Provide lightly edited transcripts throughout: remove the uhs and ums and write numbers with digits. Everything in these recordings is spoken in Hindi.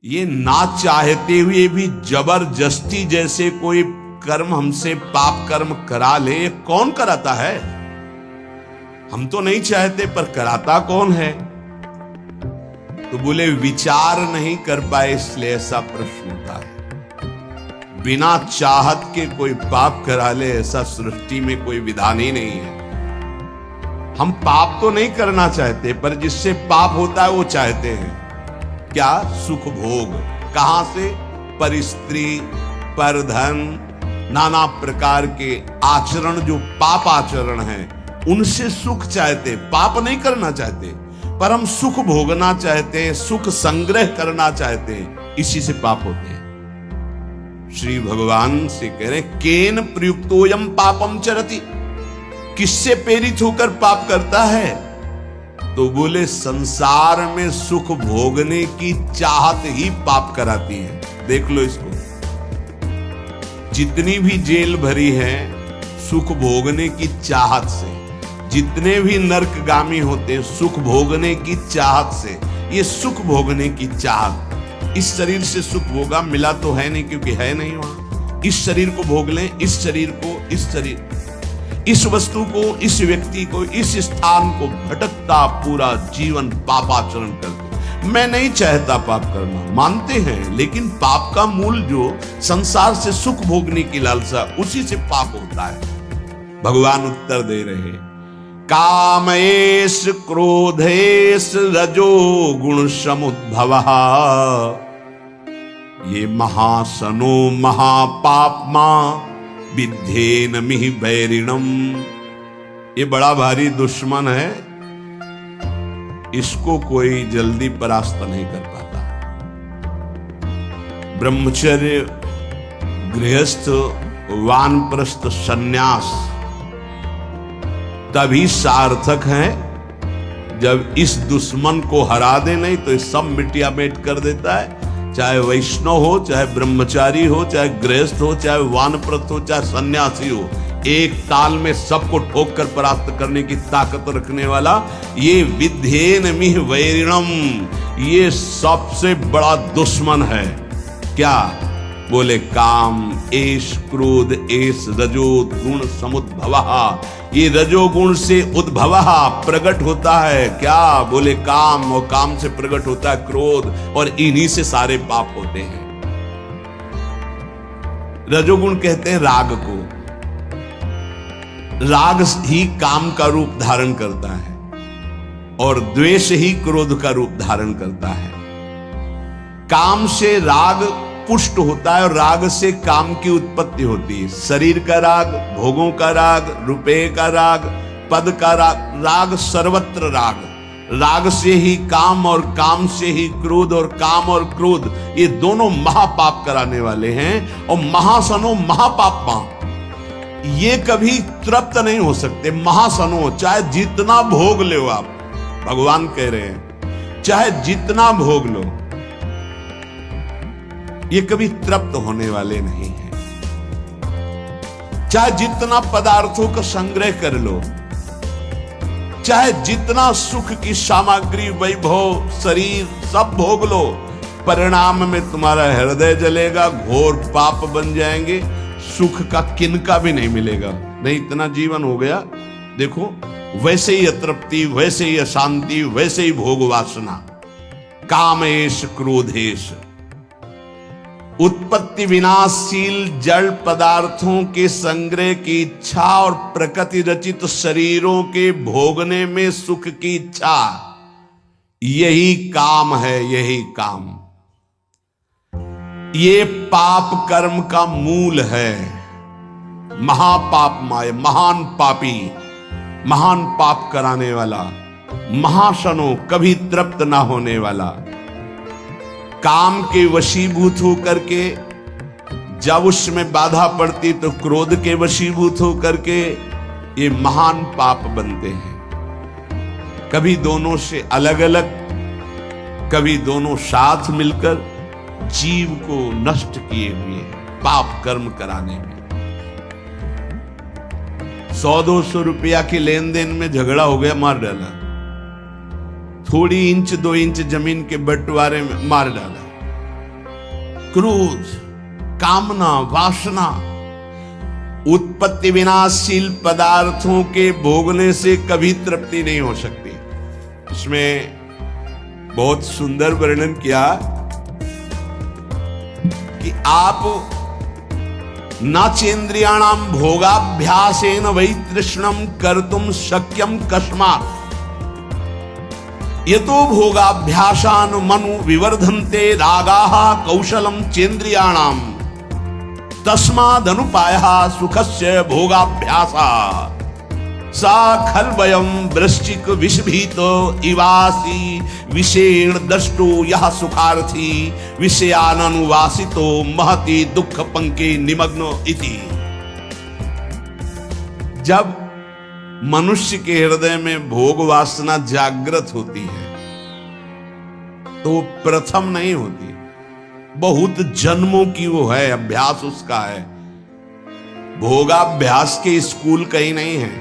ये ना चाहते हुए भी जबरदस्ती जैसे कोई कर्म हमसे पाप कर्म करा ले, ये कौन कराता है? हम तो नहीं चाहते पर कराता कौन है? तो बोले विचार नहीं कर पाए इसलिए ऐसा प्रश्न होता है। बिना चाहत के कोई पाप करा ले ऐसा सृष्टि में कोई विधान ही नहीं है। हम पाप तो नहीं करना चाहते पर जिससे पाप होता है वो चाहते हैं क्या? सुख भोग। कहां से? पर स्त्री, पर धन, नाना प्रकार के आचरण जो पाप आचरण है उनसे सुख चाहते, पाप नहीं करना चाहते पर हम सुख भोगना चाहते हैं, सुख संग्रह करना चाहते हैं, इसी से पाप होते हैं। श्री भगवान से कह रहे केन प्रयुक्तोयम पापम चरति, किससे प्रेरित होकर पाप करता है? तो बोले संसार में सुख भोगने की चाहत ही पाप कराती है। देख लो इसको, जितनी भी जेल भरी है सुख भोगने की चाहत से, जितने भी नरकगामी होते हैं सुख भोगने की चाहत से। ये सुख भोगने की चाहत, इस शरीर से सुख भोगा मिला तो है नहीं क्योंकि है नहीं वहां। इस शरीर को भोग लें, इस शरीर को, इस शरीर, इस वस्तु को, इस व्यक्ति को, इस स्थान को, भटकता पूरा जीवन पापाचरण करते। मैं नहीं चाहता पाप करना, मानते हैं, लेकिन पाप का मूल जो संसार से सुख भोगने की लालसा, उसी से पाप होता है। भगवान उत्तर दे रहे कामेश क्रोधेश रजो गुण समुद्भवः, ये महासनो महापापमा विद्धेन मिहि वैरिणम। ये बड़ा भारी दुश्मन है, इसको कोई जल्दी परास्त नहीं कर पाता। ब्रह्मचर्य, गृहस्थ, वानप्रस्थ, सन्यास तभी सार्थक है जब इस दुश्मन को हरा दे, नहीं तो इस सब मिटिया मेट कर देता है। चाहे वैष्णव हो, चाहे ब्रह्मचारी हो, चाहे गृहस्थ हो, चाहे वानप्रस्थ हो, चाहे सन्यासी हो, एक ताल में सबको ठोक कर परास्त करने की ताकत रखने वाला ये विद्धेन मिह वैरिणम, ये सबसे बड़ा दुश्मन है। क्या? बोले काम एष क्रोध एष रजो गुण समुद्भवः, ये रजोगुण से उद्भवः प्रकट होता है। क्या? बोले काम, और काम से प्रकट होता है क्रोध, और इन्हीं से सारे पाप होते हैं। रजोगुण कहते हैं राग को, राग ही काम का रूप धारण करता है और द्वेष ही क्रोध का रूप धारण करता है। काम से राग पुष्ट होता है और राग से काम की उत्पत्ति होती है। शरीर का राग, भोगों का राग, रुपये का राग, पद का राग, राग सर्वत्र राग। राग से ही काम और काम से ही क्रोध, और काम और क्रोध ये दोनों महापाप कराने वाले हैं। और महासनो महापापमा, ये कभी तृप्त नहीं हो सकते। महासनो, चाहे जितना भोग लो आप, भगवान कह रहे हैं चाहे जितना भोग लो, ये कभी तृप्त होने वाले नहीं हैं। चाहे जितना पदार्थों का संग्रह कर लो, चाहे जितना सुख की सामग्री, वैभव, शरीर सब भोग लो, परिणाम में तुम्हारा हृदय जलेगा, घोर पाप बन जाएंगे, सुख का किनका भी नहीं मिलेगा। नहीं, इतना जीवन हो गया, देखो वैसे ही अतृप्ति, वैसे ही अशांति, वैसे ही भोग वासना। कामेश क्रोधेश, उत्पत्ति विनाशशील जड़ पदार्थों के संग्रह की इच्छा और प्रकृति रचित शरीरों के भोगने में सुख की इच्छा, यही काम है, यही काम। ये पाप कर्म का मूल है। महापाप माय, महान पापी, महान पाप कराने वाला, महाशनो, कभी तृप्त ना होने वाला, काम के वशीभूत होकर के, जब उसमें बाधा पड़ती तो क्रोध के वशीभूत होकर के ये महान पाप बनते हैं। कभी दोनों से अलग अलग, कभी दोनों साथ मिलकर जीव को नष्ट किए हुए पाप कर्म कराने में। 100-200 रुपया के लेन देन में झगड़ा हो गया, मार डाला। थोड़ी इंच 2 इंच जमीन के बंटवारे में मार डाला। क्रोध, कामना, वासना, उत्पत्ति विनाशशील पदार्थों के भोगने से कभी तृप्ति नहीं हो सकती। इसमें बहुत सुंदर वर्णन किया कि आप नाचेन्द्रियाणाम भोगाभ्यासेन वै तृष्णम कर्तुम शक्यम कस्मात् यतो भोगाभ्यासान मनु विवर्धन्ते रागाः कौशलम चेन्द्रियाणाम तस्मादनुपायः सुखस्य भोगाभ्यासा सा खल्वयम वृश्चिक विषभीत इवासी विषेण दष्टो यह सुखार्थी विषयानुवासितो महति दुख पंके निमग्नो इति। जब मनुष्य के हृदय में भोग वासना जागृत होती है तो प्रथम नहीं होती, बहुत जन्मों की वो है, अभ्यास उसका है। भोगाभ्यास के स्कूल कहीं नहीं है,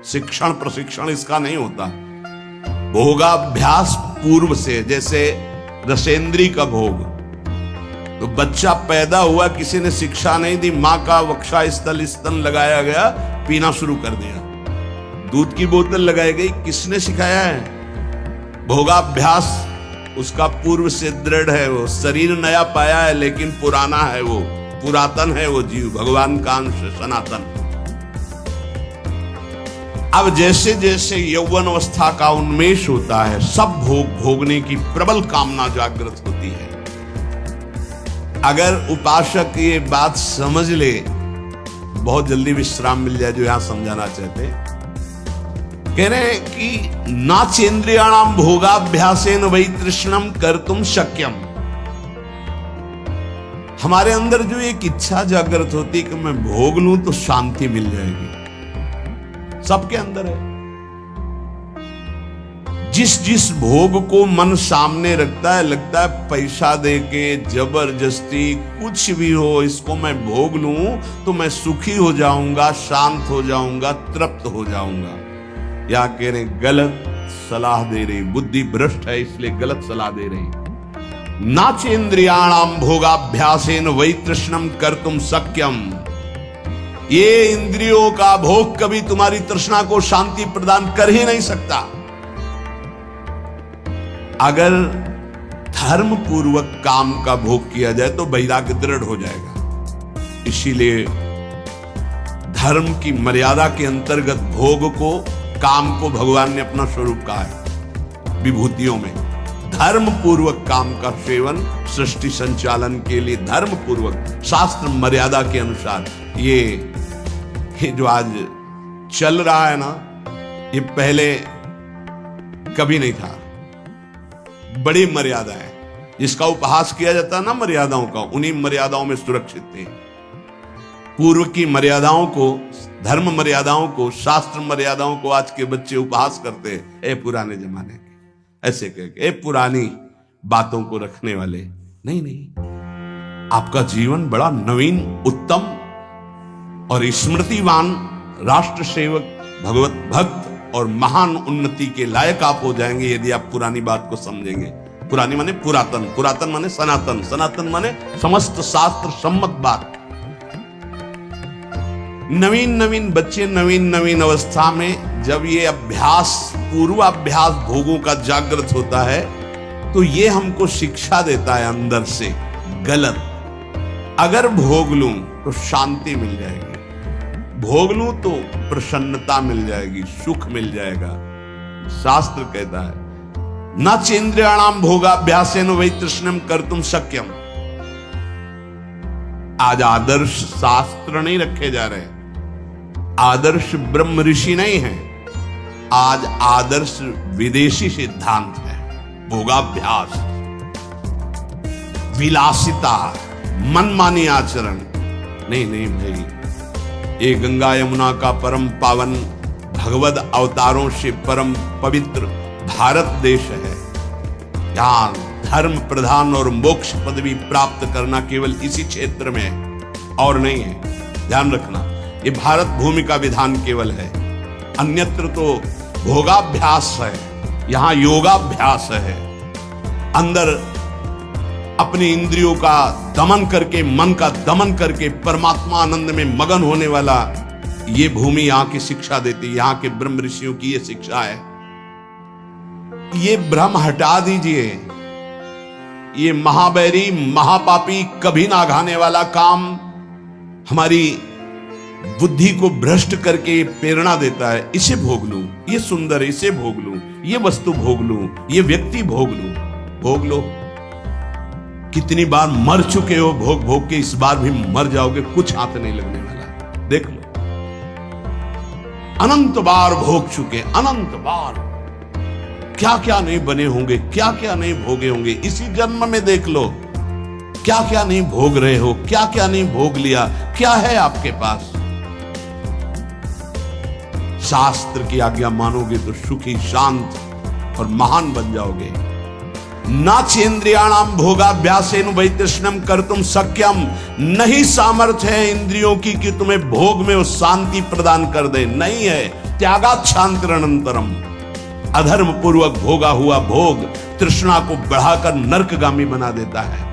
शिक्षण प्रशिक्षण इसका नहीं होता। भोगाभ्यास पूर्व से, जैसे रसेंद्री का भोग, तो बच्चा पैदा हुआ, किसी ने शिक्षा नहीं दी, मां का वक्षा स्थल स्तन लगाया गया, पीना शुरू कर दिया, दूध की बोतल लगाई गई, किसने सिखाया है? भोगाभ्यास उसका पूर्व से दृढ़ है, वो शरीर नया पाया है लेकिन पुराना है, वो पुरातन है, वो जीव भगवान का अंश सनातन। अब जैसे जैसे यौवन अवस्था का उन्मेष होता है, सब भोग भोगने की प्रबल कामना जागृत होती है। अगर उपासक ये बात समझ ले, बहुत जल्दी विश्राम मिल जाए, जो यहां समझाना चाहते हैं। कह रहे हैं कि नाचेन्द्रियाणाम भोगाभ्यासेन वै तृष्णम कर्तुम शक्यम। हमारे अंदर जो एक इच्छा जागृत होती है कि मैं भोग लूं तो शांति मिल जाएगी, सबके अंदर है। जिस जिस भोग को मन सामने रखता है, लगता है पैसा देके जबरदस्ती कुछ भी हो, इसको मैं भोग लूं तो मैं सुखी हो जाऊंगा, शांत हो जाऊंगा, तृप्त हो जाऊंगा। या कह रहे गलत सलाह दे रही, बुद्धि भ्रष्ट है इसलिए गलत सलाह दे रही। नाचेन्द्रियाणाम भोगाभ्यासेन वै तृष्णम कर्तुम शक्यम। ये इंद्रियों का भोग कभी तुम्हारी तृष्णा को शांति प्रदान कर ही नहीं सकता। अगर धर्म पूर्वक काम का भोग किया जाए तो वैराग्य दृढ़ हो जाएगा। इसीलिए धर्म की मर्यादा के अंतर्गत भोग को, काम को भगवान ने अपना स्वरूप कहा है विभूतियों में। धर्म पूर्वक काम का सेवन सृष्टि संचालन के लिए धर्म पूर्वक, शास्त्र मर्यादा के अनुसार। ये जो आज चल रहा है ना, ये पहले कभी नहीं था। बड़ी मर्यादा है, जिसका उपहास किया जाता है ना मर्यादाओं का, उन्हीं मर्यादाओं में सुरक्षित थे। पूर्व की मर्यादाओं को, धर्म मर्यादाओं को, शास्त्र मर्यादाओं को आज के बच्चे उपहास करते हैं। ए पुराने जमाने के, ऐसे कह के, ए पुरानी बातों को रखने वाले। नहीं नहीं, आपका जीवन बड़ा नवीन, उत्तम और स्मृतिवान, राष्ट्र सेवक, भगवत भक्त और महान उन्नति के लायक आप हो जाएंगे यदि आप पुरानी बात को समझेंगे। पुरानी माने पुरातन, पुरातन माने सनातन, सनातन माने समस्त शास्त्र सम्मत बात। नवीन नवीन बच्चे नवीन नवीन अवस्था में जब ये अभ्यास, पूर्वाभ्यास भोगों का जागृत होता है, तो ये हमको शिक्षा देता है अंदर से गलत। अगर भोग लूं तो शांति मिल जाएगी, भोग लूं तो प्रसन्नता मिल जाएगी, सुख मिल जाएगा। शास्त्र कहता है न चेन्द्रियाणाम भोगाभ्यासेन वै तृष्णम कर्तुम शक्यम। आज आदर्श शास्त्र नहीं रखे जा रहे, आदर्श ब्रह्म ऋषि नहीं है, आज आदर्श विदेशी सिद्धांत है। भोगाभ्यास, विलासिता, मनमानी आचरण। नहीं नहीं भाई, ये गंगा यमुना का परम पावन, भगवद अवतारों से परम पवित्र भारत देश है। यहाँ धर्म प्रधान और मोक्ष पदवी प्राप्त करना केवल इसी क्षेत्र में है और नहीं है। ध्यान रखना, ये भारत भूमि का विधान केवल है, अन्यत्र तो भोगाभ्यास है, यहाँ योगाभ्यास है। अंदर अपनी इंद्रियों का दमन करके, मन का दमन करके परमात्मा आनंद में मगन होने वाला, ये भूमि यहां की शिक्षा देती है। यहां के ब्रह्म ऋषियों की ये शिक्षा है। ये भ्रम हटा दीजिए। ये महाबैरी महापापी कभी ना घाने वाला काम हमारी बुद्धि को भ्रष्ट करके प्रेरणा देता है। इसे भोग लूं, ये सुंदर है, इसे भोग लूं, ये वस्तु भोग लूं, ये व्यक्ति भोग लूं। भोग लो। कितनी बार मर चुके हो भोग भोग के, इस बार भी मर जाओगे, कुछ हाथ नहीं लगने वाला। देख लो, अनंत बार भोग चुके, अनंत बार। क्या क्या नहीं बने होंगे, क्या क्या नहीं भोगे होंगे। इसी जन्म में देख लो, क्या क्या नहीं भोग रहे हो, क्या क्या नहीं भोग लिया। क्या है आपके पास? शास्त्र की आज्ञा मानोगे तो सुखी, शांत और महान बन जाओगे। ना चेन्द्रियाणाम भोगाभ्यासेन वै तृष्णम कर्तुम शक्यम। नहीं सामर्थ्य है इंद्रियों की कि तुम्हें भोग में वो शांति प्रदान कर दे। नहीं है। त्यागात् शांतिरनंतरम। अधर्म पूर्वक भोगा हुआ भोग तृष्णा को बढ़ाकर नरकगामी बना देता है।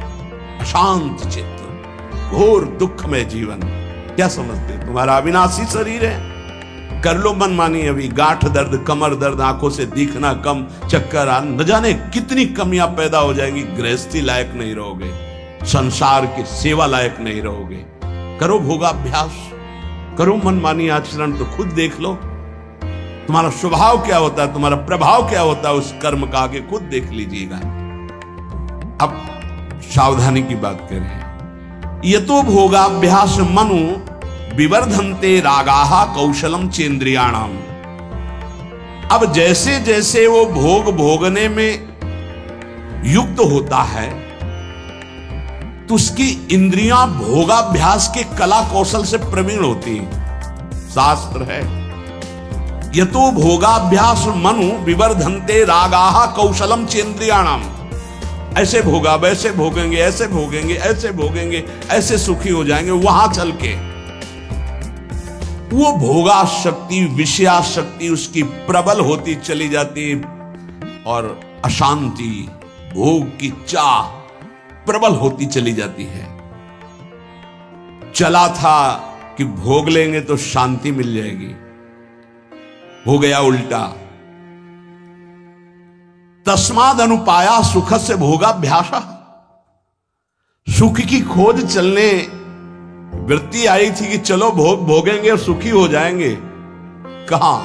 अशांत चित्त, घोर दुख में जीवन। क्या समझते? तुम्हारा अविनाशी शरीर है, कर लो मनमानी। अभी गांठ दर्द, कमर दर्द, आंखों से दिखना कम, चक्कर आ, न जाने कितनी कमियां पैदा हो जाएंगी। गृहस्थी लायक नहीं रहोगे, संसार की सेवा लायक नहीं रहोगे। करो भोगाभ्यास, करो मनमानी आचरण, तो खुद देख लो तुम्हारा स्वभाव क्या होता है, तुम्हारा प्रभाव क्या होता है उस कर्म का। आगे खुद देख लीजिएगा। अब सावधानी की बात कर रहे हैं। यतो भोगाभ्यास मनु विवर्धन्ते रागाः कौशलम चेन्द्रियाणाम। अब जैसे जैसे वो भोग भोगने में युक्त होता है तो उसकी इंद्रियां भोगाभ्यास के कला कौशल से प्रवीण होती हैं। शास्त्र है, यतो भोगाभ्यास मनु विवर्धन्ते रागाः कौशलम चेन्द्रियाणाम। ऐसे भोगा, वैसे भोगेंगे, ऐसे भोगेंगे, ऐसे भोगेंगे, ऐसे सुखी हो जाएंगे। वहां चल के वो भोगा शक्ति, विषया शक्ति उसकी प्रबल होती चली जाती और अशांति, भोग की चाह प्रबल होती चली जाती है। चला था कि भोग लेंगे तो शांति मिल जाएगी, हो गया उल्टा। तस्माद अनुपाया सुख से भोगाभ्यास। सुख की खोज चलने वृत्ति आई थी कि चलो भोग भोगेंगे और सुखी हो जाएंगे। कहां?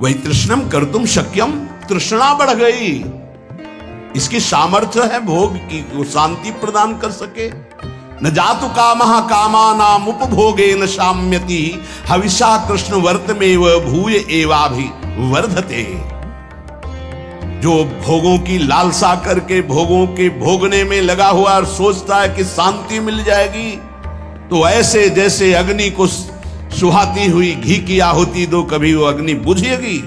वही तृष्णम कर्तुम शक्यम। तृष्णा बढ़ गई। इसकी सामर्थ्य है भोग की, वो शांति प्रदान कर सके। न जातु कामः कामानाम उपभोगे न शाम्यति। हविषा कृष्ण वर्तमेव भूय एवाभि वर्धते। जो भोगों की लालसा करके भोगों के भोगने में लगा हुआ और सोचता है कि शांति मिल जाएगी, तो ऐसे जैसे अग्नि को सुहाती हुई घी की आहुति दो, कभी वो अग्नि बुझेगी,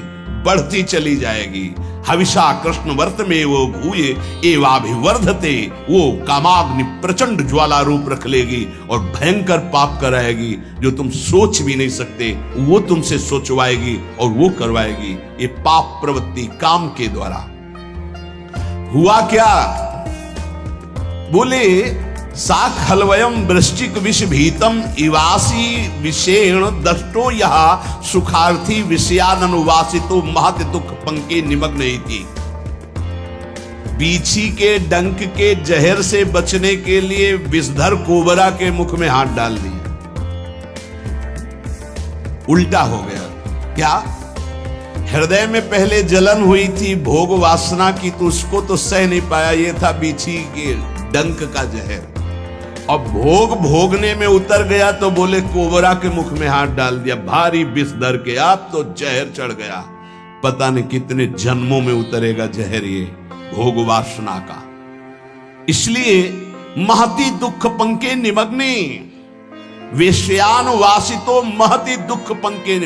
बढ़ती चली जाएगी। हविषा कृष्ण वर्त में वो भूये एवाभिवर्धते। वो कामाग्नि प्रचंड ज्वाला रूप रख लेगी और भयंकर पाप कराएगी जो तुम सोच भी नहीं सकते। वो तुमसे सोचवाएगी और वो करवाएगी। ये पाप प्रवृत्ति काम के द्वारा। हुआ क्या? बोले सा खलवयम वृश्चिक विष भीतम इवासी विषेण दष्टो यह सुखार्थी विषयानुवासितो महत दुख पंके निमग्न थी। बीछी के डंक के जहर से बचने के लिए विषधर कोबरा के मुख में हाथ डाल दिया। उल्टा हो गया। क्या? हृदय में पहले जलन हुई थी भोग वासना की, तो उसको तो सह नहीं पाया। ये था बीछी के डंक का जहर। अब भोग भोगने में उतर गया तो बोले कोबरा के मुख में हाथ डाल दिया, भारी विष धर के। आप तो जहर चढ़ गया। पता नहीं कितने जन्मों में उतरेगा जहर ये भोग वासना का। इसलिए महती दुख पंके निमग्ने वेश्यानुवासितो महती दुख पंके।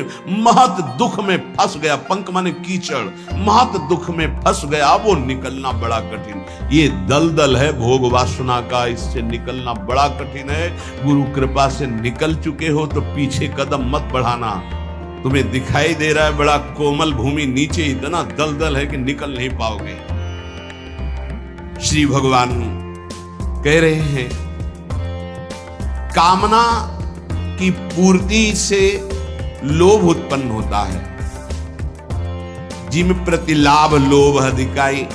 महत दुख में फंस गया। पंक माने कीचड़। महत दुख में फंस गया। वो निकलना बड़ा कठिन। ये दलदल है भोग वासना का, इससे निकलना बड़ा कठिन है। गुरु कृपा से निकल चुके हो तो पीछे कदम मत बढ़ाना। तुम्हें दिखाई दे रहा है बड़ा कोमल भूमि, नीचे इतना दलदल है कि निकल नहीं पाओगे। श्री भगवान कह रहे हैं, कामना की पूर्ति से लोभ उत्पन्न होता है। जिम प्रति लाभ लोभ अधिकाई।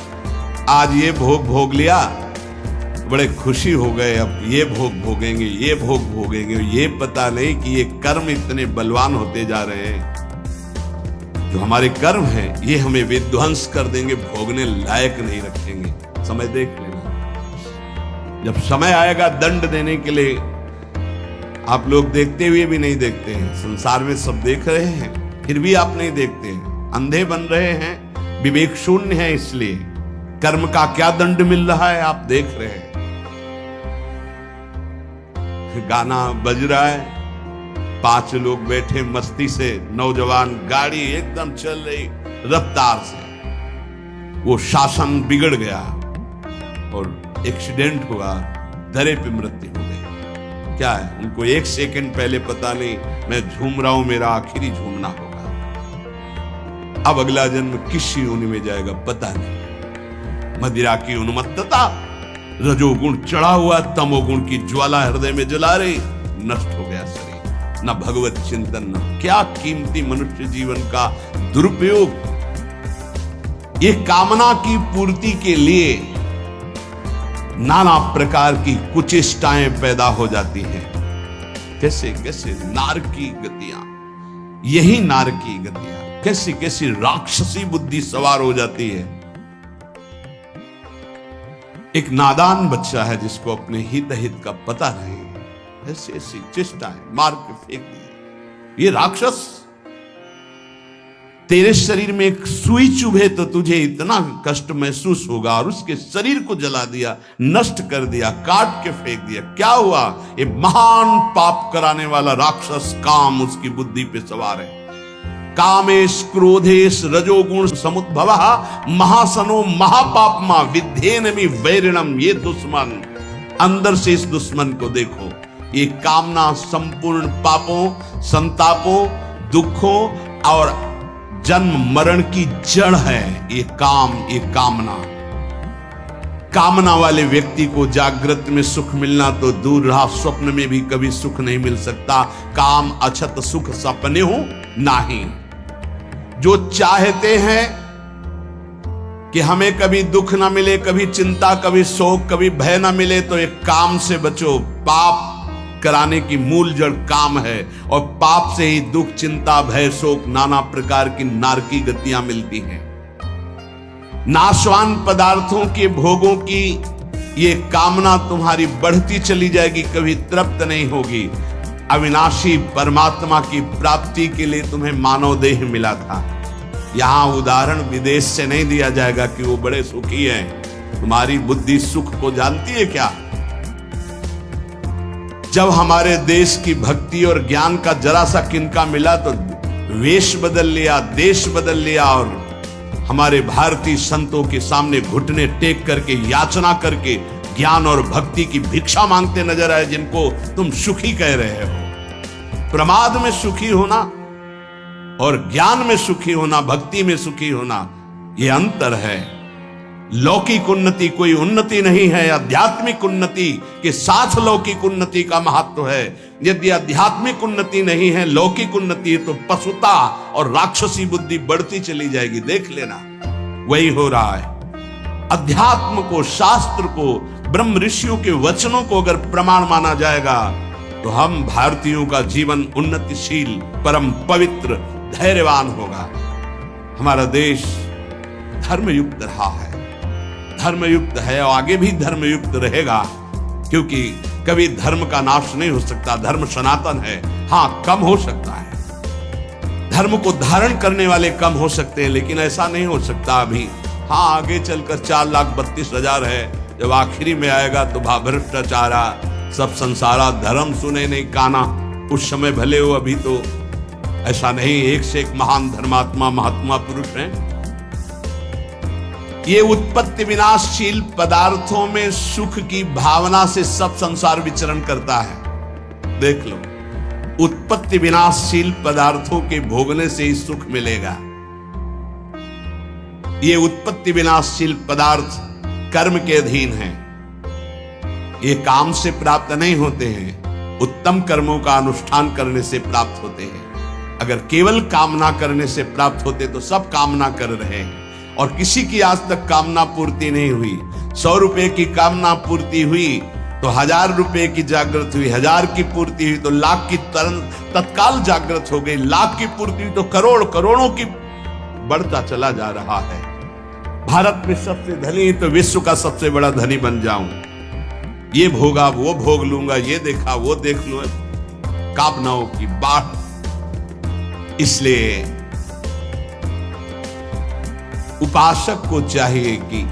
आज ये भोग भोग लिया, बड़े खुशी हो गए, अब ये भोग भोगेंगे, ये भोग भोगेंगे। ये पता नहीं कि ये कर्म इतने बलवान होते जा रहे हैं, जो हमारे कर्म हैं ये हमें विध्वंस कर देंगे, भोगने लायक नहीं रखेंगे। समय देख लेना, जब समय आएगा दंड देने के लिए, आप लोग देखते हुए भी नहीं देखते हैं। संसार में सब देख रहे हैं, फिर भी आप नहीं देखते हैं, अंधे बन रहे हैं, विवेक शून्य है। इसलिए कर्म का क्या दंड मिल रहा है आप देख रहे हैं। गाना बज रहा है, 5 लोग बैठे मस्ती से, नौजवान, गाड़ी एकदम चल रही रफ्तार से, वो शासन बिगड़ गया और एक्सीडेंट हुआ, दरे पे मृत्यु हो गई। क्या है, उनको 1 सेकंड पहले पता नहीं मैं झूम रहा हूं, मेरा आखिरी झूमना होगा। अब अगला जन्म किस योनि में जाएगा पता नहीं। मदिरा की उन्मत्तता, रजोगुण चढ़ा हुआ, तमोगुण की ज्वाला हृदय में जला रही, नष्ट हो गया शरीर। न भगवत चिंतन, न क्या कीमती मनुष्य जीवन का दुरुपयोग। ये कामना की पूर्ति के लिए नाना प्रकार की कुचेष्टाएं पैदा हो जाती हैं। कैसे कैसे नार की गतियां, यही नार की गतियां, कैसी कैसी राक्षसी बुद्धि सवार हो जाती है। एक नादान बच्चा है जिसको अपने हित अहित का पता नहीं, ऐसी ऐसी चेष्टाएं मार के फेंक दी। ये राक्षस, तेरे शरीर में एक सुई चुभे तो तुझे इतना कष्ट महसूस होगा, और उसके शरीर को जला दिया, नष्ट कर दिया, काट के फेंक दिया। क्या हुआ? ये महान पाप कराने वाला राक्षस काम उसकी बुद्धि पे सवार है। कामेश क्रोधेश रजोगुण समुद्भवः महासनो महापापमा विद्धेनमि वैरिणम। ये दुश्मन, अंदर से इस दुश्मन को देखो। ये कामना संपूर्ण पापों, संतापों, दुखों और जन्म मरण की जड़ है। ये काम, ये कामना। कामना वाले व्यक्ति को जागृत में सुख मिलना तो दूर रहा, स्वप्न में भी कभी सुख नहीं मिल सकता। काम अछत सुख सपने हो नहीं। जो चाहते हैं कि हमें कभी दुख ना मिले, कभी चिंता, कभी शोक, कभी भय ना मिले, तो एक काम से बचो। पाप कराने की मूल जड़ काम है, और पाप से ही दुख, चिंता, भय, शोक, नाना प्रकार की नारकी गतियां मिलती हैं। नाशवान पदार्थों के भोगों की ये कामना तुम्हारी बढ़ती चली जाएगी, कभी तृप्त नहीं होगी। अविनाशी परमात्मा की प्राप्ति के लिए तुम्हें मानव देह मिला था। यहां उदाहरण विदेश से नहीं दिया जाएगा कि वो बड़े सुखी हैं। तुम्हारी बुद्धि सुख को जानती है क्या? जब हमारे देश की भक्ति और ज्ञान का जरा सा किनका मिला तो वेश बदल लिया, देश बदल लिया, और हमारे भारतीय संतों के सामने घुटने टेक करके, याचना करके ज्ञान और भक्ति की भिक्षा मांगते नजर आए, जिनको तुम सुखी कह रहे हो। प्रमाद में सुखी होना और ज्ञान में सुखी होना, भक्ति में सुखी होना, यह अंतर है। लौकिक उन्नति कोई उन्नति नहीं है। आध्यात्मिक उन्नति के साथ लौकिक उन्नति का महत्व है। यदि आध्यात्मिक उन्नति नहीं है, लौकिक उन्नति है, तो पशुता और राक्षसी बुद्धि बढ़ती चली जाएगी। देख लेना, वही हो रहा है। अध्यात्म को, शास्त्र को, ब्रह्म ऋषियों के वचनों को अगर प्रमाण माना जाएगा तो हम भारतीयों का जीवन उन्नतिशील, परम पवित्र, धैर्यवान होगा। हमारा देश धर्मयुक्त रहा है, धर्मयुक्त है और आगे भी धर्मयुक्त रहेगा, क्योंकि कभी धर्म का नाश नहीं हो सकता। धर्म सनातन है। हां, कम हो सकता है, धर्म को धारण करने वाले कम हो सकते हैं, लेकिन ऐसा नहीं हो सकता अभी। हां, आगे चलकर 4,32,000 है, जब आखिरी में आएगा तो भ्रष्टाचारा सब संसारा, धर्म सुने नहीं काना, उस समय भले हो, अभी तो ऐसा नहीं। एक से एक महान धर्मात्मा, महात्मा पुरुष हैं। ये उत्पत्ति विनाशशील पदार्थों में सुख की भावना से सब संसार विचरण करता है। देख लो, उत्पत्ति विनाशशील पदार्थों के भोगने से ही सुख मिलेगा। ये उत्पत्ति विनाशशील पदार्थ कर्म के अधीन हैं। ये काम से प्राप्त नहीं होते हैं, उत्तम कर्मों का अनुष्ठान करने से प्राप्त होते हैं। अगर केवल कामना करने से प्राप्त होते तो सब कामना कर रहे हैं और किसी की आज तक कामना पूर्ति नहीं हुई। 100 रुपए की कामना पूर्ति हुई तो 1000 रुपए की जागृत हुई, 1000 की पूर्ति हुई तो लाख की तत्काल जागृत हो गई, लाख की पूर्ति हुई तो करोड़, करोड़ों की बढ़ता चला जा रहा है। भारत में सबसे धनी तो विश्व का सबसे बड़ा धनी बन जाऊं, ये भोगा वो भोग लूंगा, ये देखा वो देख लूं, कामनाओं की बाढ़। इसलिए उपासक को चाहिए कि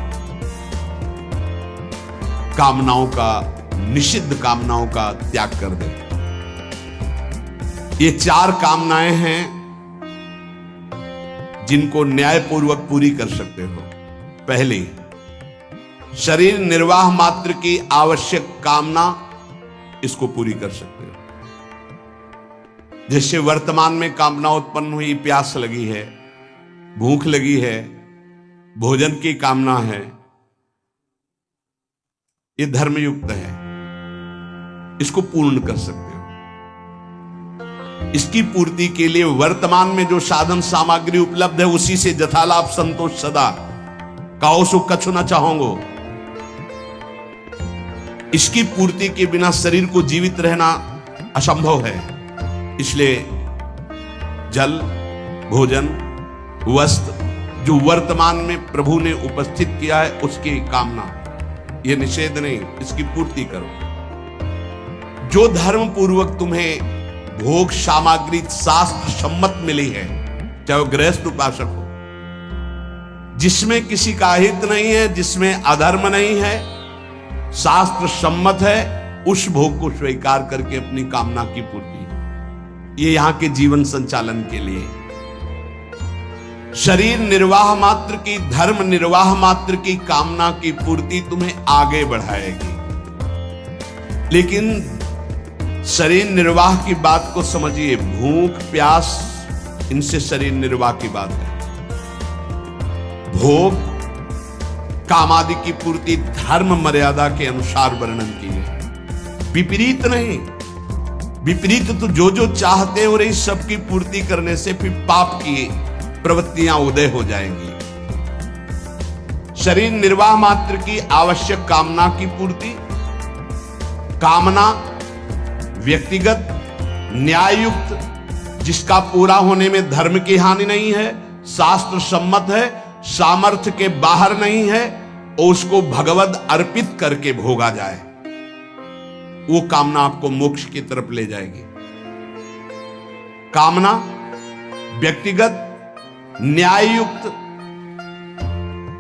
कामनाओं का, निषिद्ध कामनाओं का त्याग कर दे। ये 4 कामनाएं हैं जिनको न्यायपूर्वक पूरी कर सकते हो। पहली, शरीर निर्वाह मात्र की आवश्यक कामना, इसको पूरी कर सकते हो। जैसे वर्तमान में कामना उत्पन्न हुई, प्यास लगी है, भूख लगी है, भोजन की कामना है, ये धर्मयुक्त है, इसको पूर्ण कर सकते हो। इसकी पूर्ति के लिए वर्तमान में जो साधन सामग्री उपलब्ध है उसी से जथालाभ संतोष सदा, काओ सुख कछु न चाहोगो। इसकी पूर्ति के बिना शरीर को जीवित रहना असंभव है। इसलिए जल, भोजन, वस्त्र जो वर्तमान में प्रभु ने उपस्थित किया है उसकी कामना, यह निषेध नहीं, इसकी पूर्ति करो। जो धर्म पूर्वक तुम्हें भोग सामग्री शास्त्र सम्मत मिली है, चाहे वो गृहस्थ उपासक हो, जिसमें किसी का हित नहीं है, जिसमें अधर्म नहीं है, शास्त्र सम्मत है, उस भोग को स्वीकार करके अपनी कामना की पूर्ति, ये यहां के जीवन संचालन के लिए। शरीर निर्वाह मात्र की, धर्म निर्वाह मात्र की कामना की पूर्ति तुम्हें आगे बढ़ाएगी। लेकिन शरीर निर्वाह की बात को समझिए, भूख प्यास इनसे शरीर निर्वाह की बात है। भोग कामादि की पूर्ति धर्म मर्यादा के अनुसार वर्णन की है, विपरीत नहीं। विपरीत तो जो जो चाहते हो रही सबकी पूर्ति करने से फिर पाप की प्रवृत्तियां उदय हो जाएंगी। शरीर निर्वाह मात्र की आवश्यक कामना की पूर्ति, कामना व्यक्तिगत न्याययुक्त, जिसका पूरा होने में धर्म की हानि नहीं है, शास्त्र सम्मत है, सामर्थ्य के बाहर नहीं है, और उसको भगवत अर्पित करके भोगा जाए, वो कामना आपको मोक्ष की तरफ ले जाएगी। कामना व्यक्तिगत न्याययुक्त,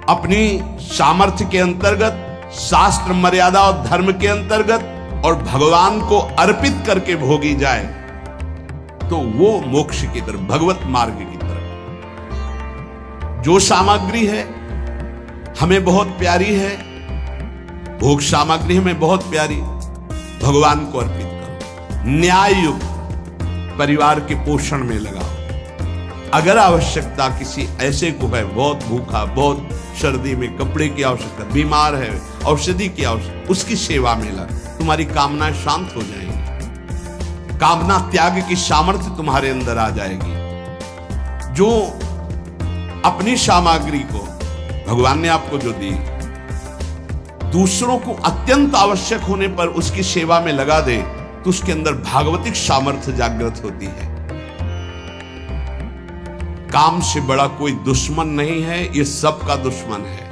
अपनी सामर्थ्य के अंतर्गत, शास्त्र मर्यादा और धर्म के अंतर्गत, और भगवान को अर्पित करके भोगी जाए, तो वो मोक्ष की तरफ, भगवत मार्ग की तरफ। जो सामग्री है हमें बहुत प्यारी है, भोग सामग्री हमें बहुत प्यारी, भगवान को अर्पित करो। न्याययुक्त परिवार के पोषण में लगाओ। अगर आवश्यकता किसी ऐसे को है, बहुत भूखा, बहुत सर्दी में कपड़े की आवश्यकता, बीमार है, औषधि की आवश्यकता, उसकी सेवा में लगा, तुम्हारी कामनाएं शांत हो जाएंगी, कामना त्याग की सामर्थ्य तुम्हारे अंदर आ जाएगी। जो अपनी सामग्री को भगवान ने आपको जो दी, दूसरों को अत्यंत आवश्यक होने पर उसकी सेवा में लगा दे, तो उसके अंदर भागवतिक सामर्थ्य जागृत होती है। काम से बड़ा कोई दुश्मन नहीं है, ये सबका दुश्मन है।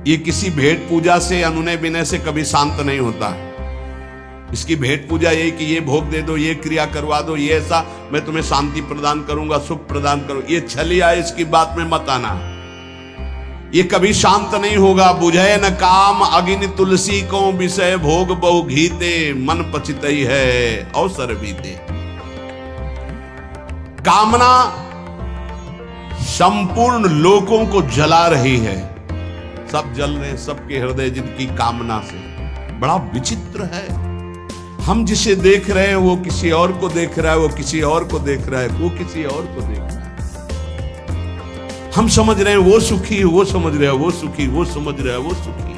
ये किसी भेंट पूजा से, अनुनय विनय से कभी शांत नहीं होता। इसकी भेंट पूजा यही कि ये भोग दे दो, ये क्रिया करवा दो, ये ऐसा, मैं तुम्हें शांति प्रदान करूंगा, सुख प्रदान करूं, ये छलिया, इसकी बात में मत आना। ये कभी शांत नहीं होगा। बुझे न काम अग्नि तुलसी को, विषय भोग बहु घीते, मन पचितई है अवसर बीते। कामना संपूर्ण लोकों को जला रही है, सब जल रहे, सबके हृदय जिनकी कामना से। बड़ा विचित्र है, हम जिसे देख रहे हैं वो किसी और को देख रहा है, वो किसी और को देख रहा है, वो किसी और को देख रहा है। हम समझ रहे हैं वो सुखी, वो समझ रहे हैं वो सुखी, वो समझ रहे हैं वो सुखी।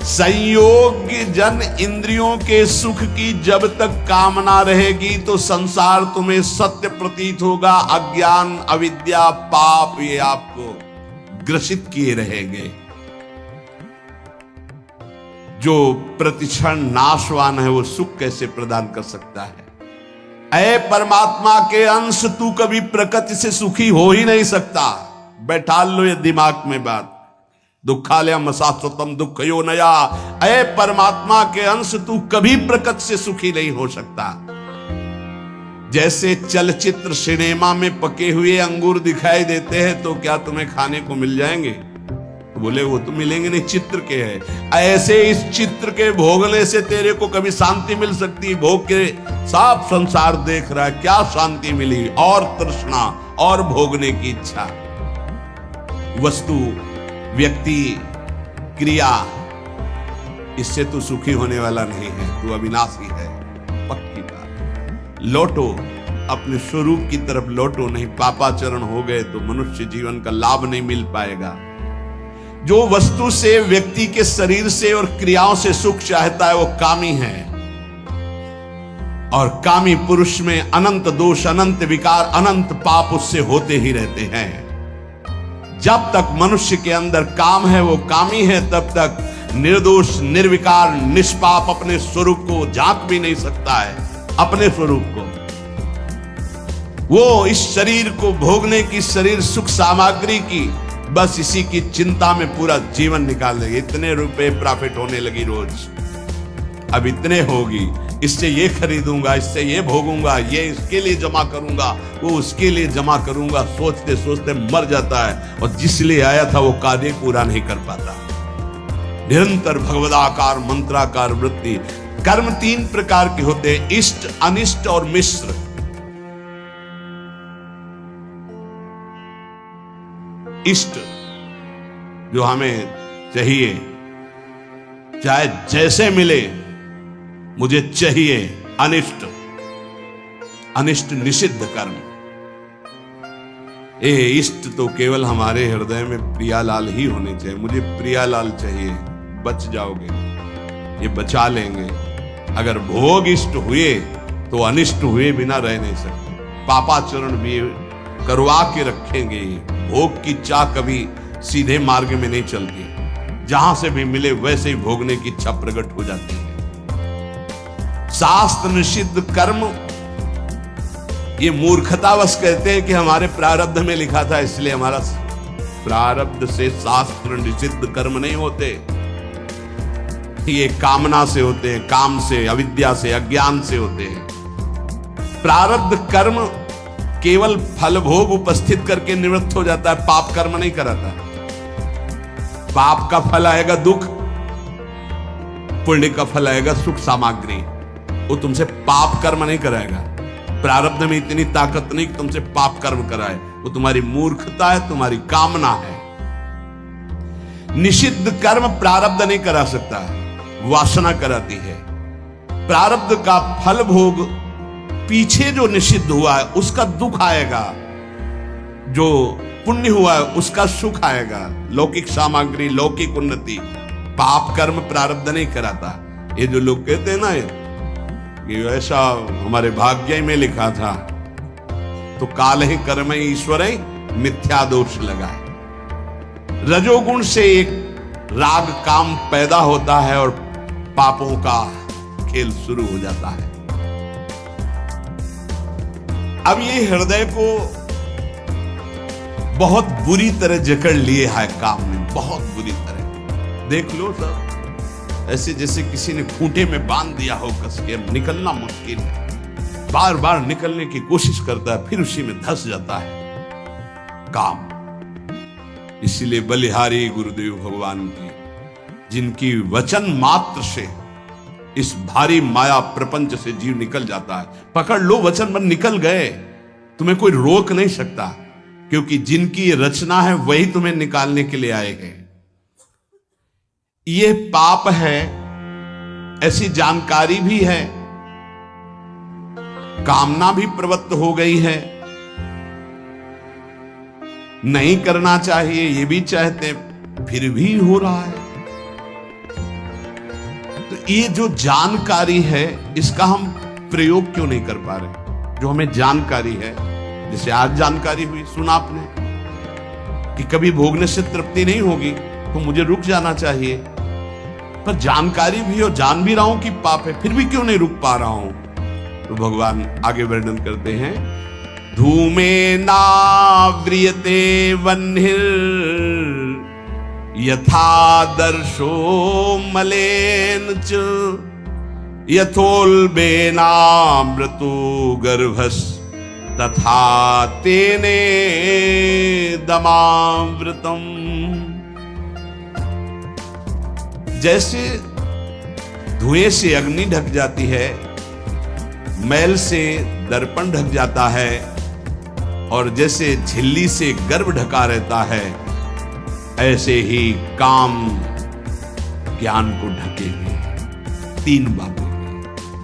संयोग्य जन इंद्रियों के सुख की जब तक कामना रहेगी तो संसार तुम्हें सत्य प्रतीत होगा। अज्ञान, अविद्या, पाप ये आपको ग्रसित किए रहेंगे। जो प्रतिक्षण नाशवान है वो सुख कैसे प्रदान कर सकता है? ऐ परमात्मा के अंश, तू कभी प्रकृति से सुखी हो ही नहीं सकता। बैठा लो ये दिमाग में बात। दुखालयम शाश्वतम दुखयो नया। ऐ परमात्मा के अंश, तू कभी प्रकृति से सुखी नहीं हो सकता। जैसे चलचित्र सिनेमा में पके हुए अंगूर दिखाई देते हैं तो क्या तुम्हें खाने को मिल जाएंगे? तो बोले वो तो मिलेंगे नहीं, चित्र के हैं। ऐसे इस चित्र के भोगने से तेरे को कभी शांति मिल सकती? भोग के साफ संसार देख रहा है, क्या शांति मिली? और तृष्णा और भोगने की इच्छा। वस्तु, व्यक्ति, क्रिया, इससे तू सुखी होने वाला नहीं है, तू अविनाशी है, पक्की बात। लौटो अपने स्वरूप की तरफ लौटो, नहीं पापाचरण हो गए तो मनुष्य जीवन का लाभ नहीं मिल पाएगा। जो वस्तु से, व्यक्ति के शरीर से और क्रियाओं से सुख चाहता है वो कामी है। और कामी पुरुष में अनंत दोष, अनंत विकार, अनंत पाप उससे होते ही रहते हैं। जब तक मनुष्य के अंदर काम है वो कामी है, तब तक निर्दोष, निर्विकार, निष्पाप अपने स्वरूप को झांक भी नहीं सकता है। अपने स्वरूप को वो इस शरीर को भोगने की, शरीर सुख सामग्री की, बस इसी की चिंता में पूरा जीवन निकाल देंगे। इतने रुपए प्रॉफिट होने लगी रोज, अब इतने होगी, इससे ये खरीदूंगा, इससे ये भोगूंगा, ये इसके लिए जमा करूंगा, वो उसके लिए जमा करूंगा। सोचते सोचते मर जाता है और जिस लिए आया था वो कार्य पूरा नहीं कर पाता। निरंतर भगवदाकार, मंत्राकार वृत्ति। कर्म तीन प्रकार के होते हैं, इष्ट, अनिष्ट और मिश्र। इष्ट जो हमें चाहिए, चाहे जैसे मिले मुझे चाहिए। अनिष्ट, अनिष्ट निषिद्ध कर्म। इष्ट तो केवल हमारे हृदय में प्रियालाल ही होने चाहिए। मुझे प्रियालाल चाहिए, बच जाओगे, ये बचा लेंगे। अगर भोग इष्ट हुए तो अनिष्ट हुए बिना रह नहीं सकते। पापाचरण भी करवा के रखेंगे। भोग की चाह कभी सीधे मार्ग में नहीं चलती, जहां से भी मिले वैसे ही भोगने की इच्छा प्रकट हो जाती है। शास्त्र निषिद्ध कर्म, ये मूर्खतावश कहते हैं कि हमारे प्रारब्ध में लिखा था इसलिए हमारा। प्रारब्ध से शास्त्र निषिद्ध कर्म नहीं होते, ये कामना से होते हैं, काम से, अविद्या से, अज्ञान से होते हैं। प्रारब्ध कर्म केवल फल भोग उपस्थित करके निवृत्त हो जाता है, पाप कर्म नहीं कराता। पाप का फल आएगा दुख, पुण्य का फल आएगा सुख सामग्री। वो तुमसे पाप कर्म नहीं कराएगा। प्रारब्ध में इतनी ताकत नहीं कि तुमसे पाप कर्म कराए, वो तुम्हारी मूर्खता है, तुम्हारी कामना है। निषिद्ध कर्म प्रारब्ध नहीं करा सकता, वासना कराती है। प्रारब्ध का फल भोग पीछे जो निषिद्ध हुआ है उसका दुख आएगा, जो पुण्य हुआ है उसका सुख आएगा, लौकिक सामग्री, लौकिक उन्नति। पाप कर्म प्रारब्ध नहीं कराता। ये जो लोग कहते हैं ना कि ऐसा हमारे भाग्य में लिखा था, तो काल ही कर्म ईश्वर मिथ्या दोष लगाए। रजोगुण से एक राग काम पैदा होता है और पापों का खेल शुरू हो जाता है। अब ये हृदय को बहुत बुरी तरह जकड़ लिए है काम में, बहुत बुरी तरह। देख लो सर, ऐसे जैसे किसी ने खूंटे में बांध दिया हो कस के, निकलना मुश्किल है। बार बार निकलने की कोशिश करता है, फिर उसी में धंस जाता है काम। इसीलिए बलिहारी गुरुदेव भगवान की, जिनकी वचन मात्र से इस भारी माया प्रपंच से जीव निकल जाता है। पकड़ लो वचन पर, निकल गए, तुम्हें कोई रोक नहीं सकता, क्योंकि जिनकी रचना है वही तुम्हें निकालने के लिए आए हैं। ये पाप है, ऐसी जानकारी भी है, कामना भी प्रवृत्त हो गई है। नहीं करना चाहिए ये भी चाहते फिर भी हो रहा है। तो ये जो जानकारी है इसका हम प्रयोग क्यों नहीं कर पा रहे? जो हमें जानकारी है, जैसे आज जानकारी हुई, सुना आपने कि कभी भोगने से तृप्ति नहीं होगी तो मुझे रुक जाना चाहिए, पर जानकारी भी और जान भी रहा हूं कि पाप है, फिर भी क्यों नहीं रुक पा रहा हूं? तो भगवान आगे वर्णन करते हैं, धूमे नाव्रियते वह्निर् यथा दर्शो मलेन च यथोल्बेनामृतो गर्भस् तथा तेने दमावृतम। जैसे धुएं से अग्नि ढक जाती है, मैल से दर्पण ढक जाता है, और जैसे झिल्ली से गर्भ ढका रहता है, ऐसे ही काम ज्ञान को ढकेंगे। तीन बातें,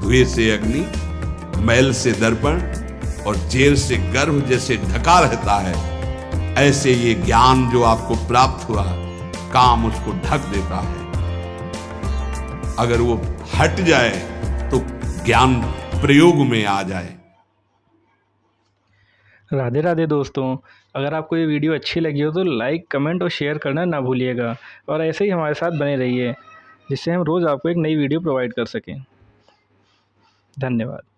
धुएं से अग्नि, मैल से दर्पण और जेल से गर्भ जैसे ढका रहता है, ऐसे ये ज्ञान जो आपको प्राप्त हुआ, काम उसको ढक देता है। अगर वो हट जाए तो ज्ञान प्रयोग में आ जाए। राधे राधे दोस्तों, अगर आपको ये वीडियो अच्छी लगी हो तो लाइक, कमेंट और शेयर करना ना भूलिएगा, और ऐसे ही हमारे साथ बने रहिए जिससे हम रोज़ आपको एक नई वीडियो प्रोवाइड कर सकें। धन्यवाद।